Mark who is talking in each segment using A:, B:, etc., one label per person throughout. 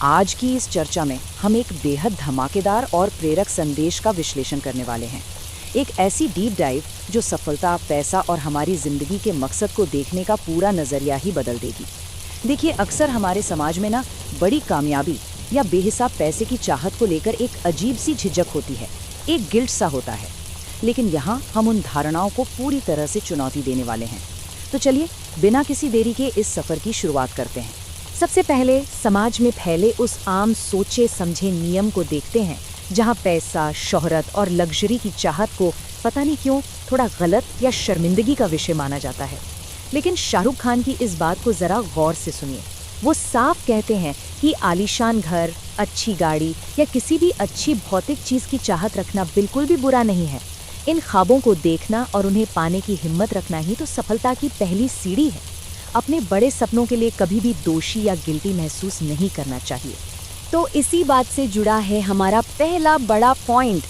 A: आज की इस चर्चा में हम एक बेहद धमाकेदार और प्रेरक संदेश का विश्लेषण करने वाले हैं। एक ऐसी डीप डाइव जो सफलता, पैसा और हमारी जिंदगी के मकसद को देखने का पूरा नजरिया ही बदल देगी। देखिए, अक्सर हमारे समाज में ना बड़ी कामयाबी या बेहिसाब पैसे की चाहत को लेकर एक अजीब सी झिझक होती है, एक गिल्ट सा होता है। लेकिन यहाँ हम उन धारणाओं को पूरी तरह से चुनौती देने वाले हैं। तो चलिए बिना किसी देरी के इस सफर की शुरुआत करते हैं। सबसे पहले समाज में फैले उस आम सोचे समझे नियम को देखते हैं, जहाँ पैसा, शोहरत और लग्जरी की चाहत को पता नहीं क्यों थोड़ा गलत या शर्मिंदगी का विषय माना जाता है। लेकिन शाहरुख खान की इस बात को जरा गौर से सुनिए। वो साफ कहते हैं कि आलीशान घर, अच्छी गाड़ी या किसी भी अच्छी भौतिक चीज की चाहत रखना बिल्कुल भी बुरा नहीं है। इन ख्वाबों को देखना और उन्हें पाने की हिम्मत रखना ही तो सफलता की पहली सीढ़ी है। अपने बड़े सपनों के लिए कभी भी दोषी या गिल्टी महसूस नहीं करना चाहिए।
B: तो इसी बात से जुड़ा है हमारा पहला बड़ा पॉइंट,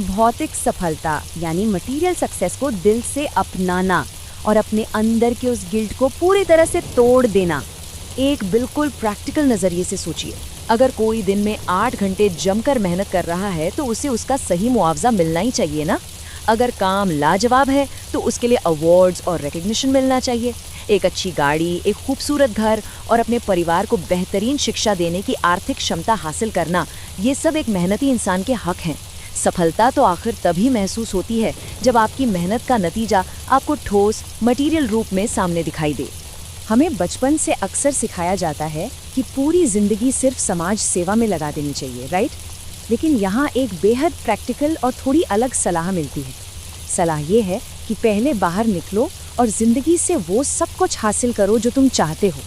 B: भौतिक सफलता यानी मटेरियल सक्सेस को दिल से अपनाना और अपने अंदर के उस गिल्ट को पूरी तरह से तोड़ देना।
A: एक बिल्कुल प्रैक्टिकल नज़रिए से सोचिए, अगर कोई दिन में 8 घंटे जमकर मेहनत कर रहा है तो उसे उसका सही मुआवजा मिलना ही चाहिए ना। अगर काम लाजवाब है तो उसके लिए अवार्ड्स और रिकग्निशन मिलना चाहिए। एक अच्छी गाड़ी, एक खूबसूरत घर और अपने परिवार को बेहतरीन शिक्षा देने की आर्थिक क्षमता हासिल करना, ये सब एक मेहनती इंसान के हक हैं। सफलता तो आखिर तभी महसूस होती है जब आपकी मेहनत का नतीजा आपको ठोस मटेरियल रूप में सामने दिखाई दे।
B: हमें बचपन से अक्सर सिखाया जाता है कि पूरी जिंदगी सिर्फ समाज सेवा में लगा देनी चाहिए, राइट? लेकिन यहाँ एक बेहद प्रैक्टिकल और थोड़ी अलग सलाह मिलती है। सलाह ये है कि पहले बाहर निकलो और जिंदगी से वो सब कुछ हासिल करो जो तुम चाहते हो।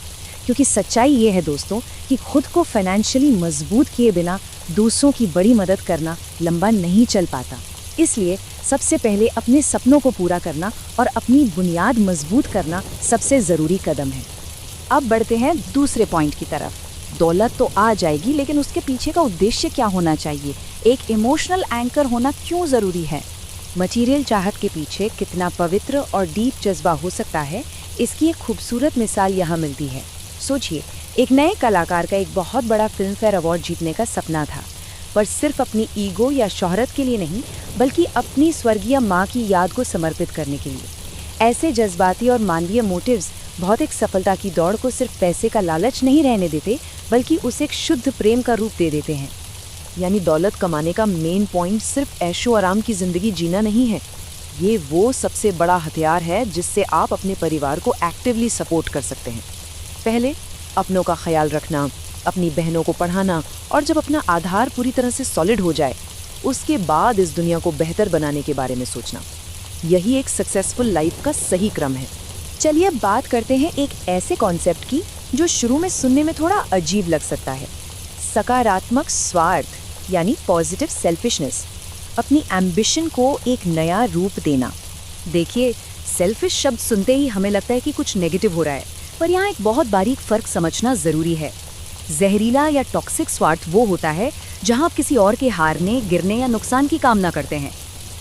B: क्योंकि सच्चाई ये है दोस्तों कि खुद को फाइनेंशियली मजबूत किए बिना दूसरों की बड़ी मदद करना लंबा नहीं चल पाता। इसलिए सबसे पहले अपने सपनों को पूरा करना और अपनी बुनियाद मजबूत करना सबसे ज़रूरी कदम है।
A: अब बढ़ते हैं दूसरे पॉइंट की तरफ। दौलत तो आ जाएगी, लेकिन उसके पीछे का उद्देश्य क्या होना चाहिए? एक इमोशनल एंकर होना क्यों ज़रूरी है? मटेरियल चाहत के पीछे कितना पवित्र और डीप जज्बा हो सकता है, इसकी एक खूबसूरत मिसाल यहाँ मिलती है। सोचिए, एक नए कलाकार का एक बहुत बड़ा फिल्म फेयर अवार्ड जीतने का सपना था, पर सिर्फ अपनी ईगो या शोहरत के लिए नहीं, बल्कि अपनी स्वर्गीय माँ की याद को समर्पित करने के लिए। ऐसे जज्बाती और मानवीय मोटिव्स भौतिक सफलता की दौड़ को सिर्फ पैसे का लालच नहीं रहने देते, बल्कि उसे एक शुद्ध प्रेम का रूप दे देते हैं। यानी दौलत कमाने का मेन पॉइंट सिर्फ ऐशो आराम की जिंदगी जीना नहीं है, ये वो सबसे बड़ा हथियार है जिससे आप अपने परिवार को एक्टिवली सपोर्ट कर सकते हैं। पहले अपनों का ख्याल रखना, अपनी बहनों को पढ़ाना, और जब अपना आधार पूरी तरह से सॉलिड हो जाए, उसके बाद इस दुनिया को बेहतर बनाने के बारे में सोचना। यही एक सक्सेसफुल लाइफ का सही क्रम है।
B: चलिए बात करते हैं एक ऐसे कॉन्सेप्ट की जो शुरू में सुनने में थोड़ा अजीब लग सकता है, सकारात्मक स्वार्थ यानी पॉजिटिव सेल्फिशनेस। अपनी एम्बिशन को एक नया रूप देना। देखिए, सेल्फिश शब्द सुनते ही हमें लगता है कि कुछ नेगेटिव हो रहा है, पर यहाँ एक बहुत बारीक फर्क समझना जरूरी है। जहरीला या टॉक्सिक स्वार्थ वो होता है जहाँ आप किसी और के हारने, गिरने या नुकसान की कामना करते हैं।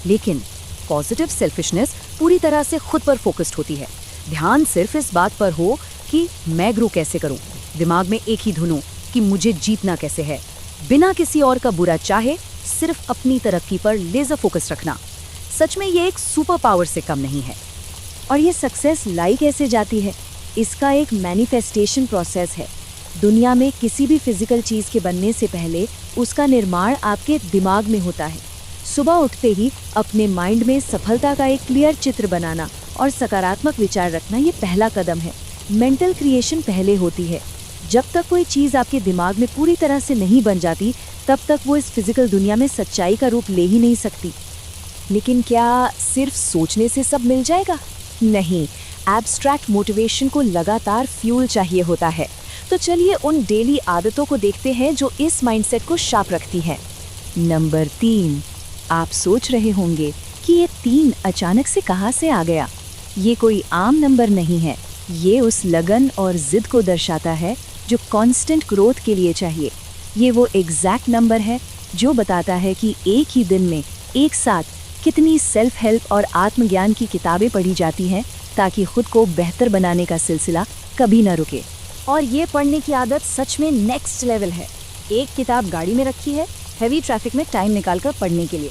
B: लेकिन पॉजिटिव सेल्फिशनेस पूरी तरह से खुद पर फोकस्ड होती है। ध्यान सिर्फ इस बात पर हो कि मैं ग्रो कैसे करूं, दिमाग में एक ही धुन हो कि मुझे जीतना कैसे है, बिना किसी और का बुरा चाहे, सिर्फ अपनी तरक्की पर लेजर फोकस रखना। सच में ये एक सुपर पावर से कम नहीं है। और ये सक्सेस लाई कैसे जाती है? इसका एक मैनिफेस्टेशन प्रोसेस है। दुनिया में किसी भी फिजिकल चीज के बनने से पहले उसका निर्माण आपके दिमाग में होता है। सुबह उठते ही अपने माइंड में सफलता का एक क्लियर चित्र बनाना और सकारात्मक विचार रखना, ये पहला कदम है। मेंटल क्रिएशन पहले होती है। जब तक कोई चीज़ आपके दिमाग में पूरी तरह से नहीं बन जाती, तब तक वो इस फिजिकल दुनिया में सच्चाई का रूप ले ही नहीं सकती। लेकिन क्या सिर्फ सोचने से सब मिल जाएगा? नहीं, एब्स्ट्रैक्ट मोटिवेशन को लगातार फ्यूल चाहिए होता है। तो चलिए उन डेली आदतों को देखते हैं जो इस माइंडसेट को शार्प रखती है। नंबर 3, आप सोच रहे होंगे कि ये 3 अचानक से कहाँ से आ गया। ये कोई आम नंबर नहीं है, ये उस लगन और जिद को दर्शाता है जो कांस्टेंट ग्रोथ के लिए चाहिए। ये वो एग्जैक्ट नंबर है जो बताता है कि एक ही दिन में एक साथ कितनी सेल्फ हेल्प और आत्मज्ञान की किताबें पढ़ी जाती हैं ताकि खुद को बेहतर बनाने का सिलसिला कभी न रुके। और ये पढ़ने की आदत सच में नेक्स्ट लेवल है। एक किताब गाड़ी में रखी है हैवी ट्रैफिक में टाइम निकालकर पढ़ने के लिए,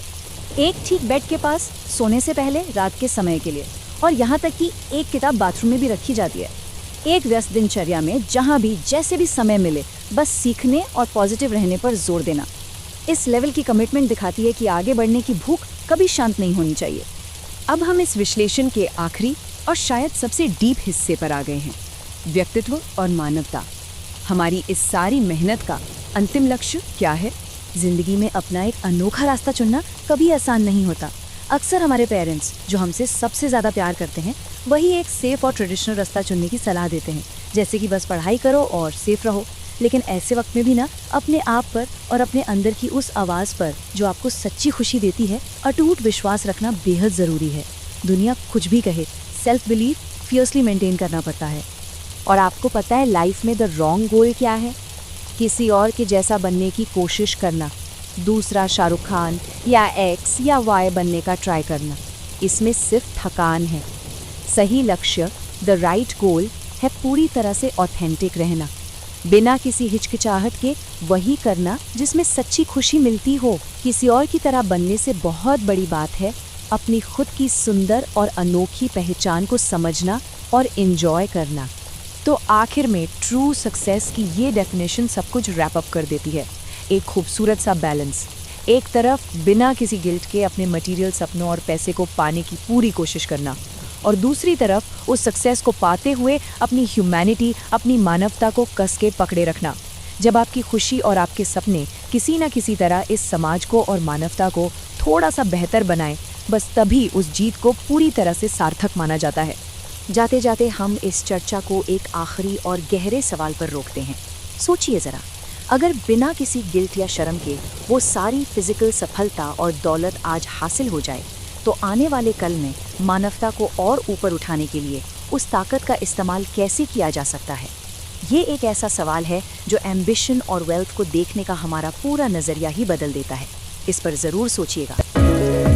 B: एक ठीक बेड के पास सोने से पहले रात के समय के लिए, और यहाँ तक कि एक किताब बाथरूम में भी रखी जाती है। एक व्यस्त दिनचर्या में जहाँ भी जैसे भी समय मिले बस सीखने और पॉजिटिव रहने पर जोर देना। इस लेवल की कमिटमेंट दिखाती है कि आगे बढ़ने की भूख कभी शांत नहीं होनी चाहिए। अब हम इस विश्लेषण के आखिरी और शायद सबसे डीप हिस्से पर आ गए हैं, व्यक्तित्व और मानवता। हमारी इस सारी मेहनत का अंतिम लक्ष्य क्या है? जिंदगी में अपना एक अनोखा रास्ता चुनना कभी आसान नहीं होता। अक्सर हमारे पेरेंट्स जो हमसे सबसे ज़्यादा प्यार करते हैं वही एक सेफ और ट्रेडिशनल रास्ता चुनने की सलाह देते हैं, जैसे कि बस पढ़ाई करो और सेफ रहो। लेकिन ऐसे वक्त में भी ना अपने आप पर और अपने अंदर की उस आवाज़ पर जो आपको सच्ची खुशी देती है अटूट विश्वास रखना बेहद ज़रूरी है। दुनिया कुछ भी कहे, सेल्फ बिलीफ फियर्सली मेंटेन करना पड़ता है।
A: और आपको पता है लाइफ में द रॉन्ग गोल क्या है? किसी और के जैसा बनने की कोशिश करना, दूसरा शाहरुख खान या एक्स या वाई बनने का ट्राई करना। इसमें सिर्फ थकान है। सही लक्ष्य, द राइट गोल, है पूरी तरह से ऑथेंटिक रहना, बिना किसी हिचकिचाहट के वही करना जिसमें सच्ची खुशी मिलती हो। किसी और की तरह बनने से बहुत बड़ी बात है अपनी खुद की सुंदर और अनोखी पहचान को समझना और एंजॉय करना।
B: तो आखिर में ट्रू सक्सेस की ये डेफिनेशन सब कुछ रैप अप कर देती है। एक खूबसूरत सा बैलेंस, एक तरफ बिना किसी गिल्ट के अपने मटेरियल सपनों और पैसे को पाने की पूरी कोशिश करना, और दूसरी तरफ उस सक्सेस को पाते हुए अपनी ह्यूमैनिटी, अपनी मानवता को कस के पकड़े रखना। जब आपकी खुशी और आपके सपने किसी न किसी तरह इस समाज को और मानवता को थोड़ा सा बेहतर बनाएं, बस तभी उस जीत को पूरी तरह से सार्थक माना जाता है।
A: जाते जाते हम इस चर्चा को एक आखिरी और गहरे सवाल पर रोकते हैं। सोचिए ज़रा, अगर बिना किसी गिल्ट या शर्म के वो सारी फिजिकल सफलता और दौलत आज हासिल हो जाए, तो आने वाले कल में मानवता को और ऊपर उठाने के लिए उस ताकत का इस्तेमाल कैसे किया जा सकता है? ये एक ऐसा सवाल है जो एम्बिशन और वेल्थ को देखने का हमारा पूरा नज़रिया ही बदल देता है। इस पर ज़रूर सोचिएगा।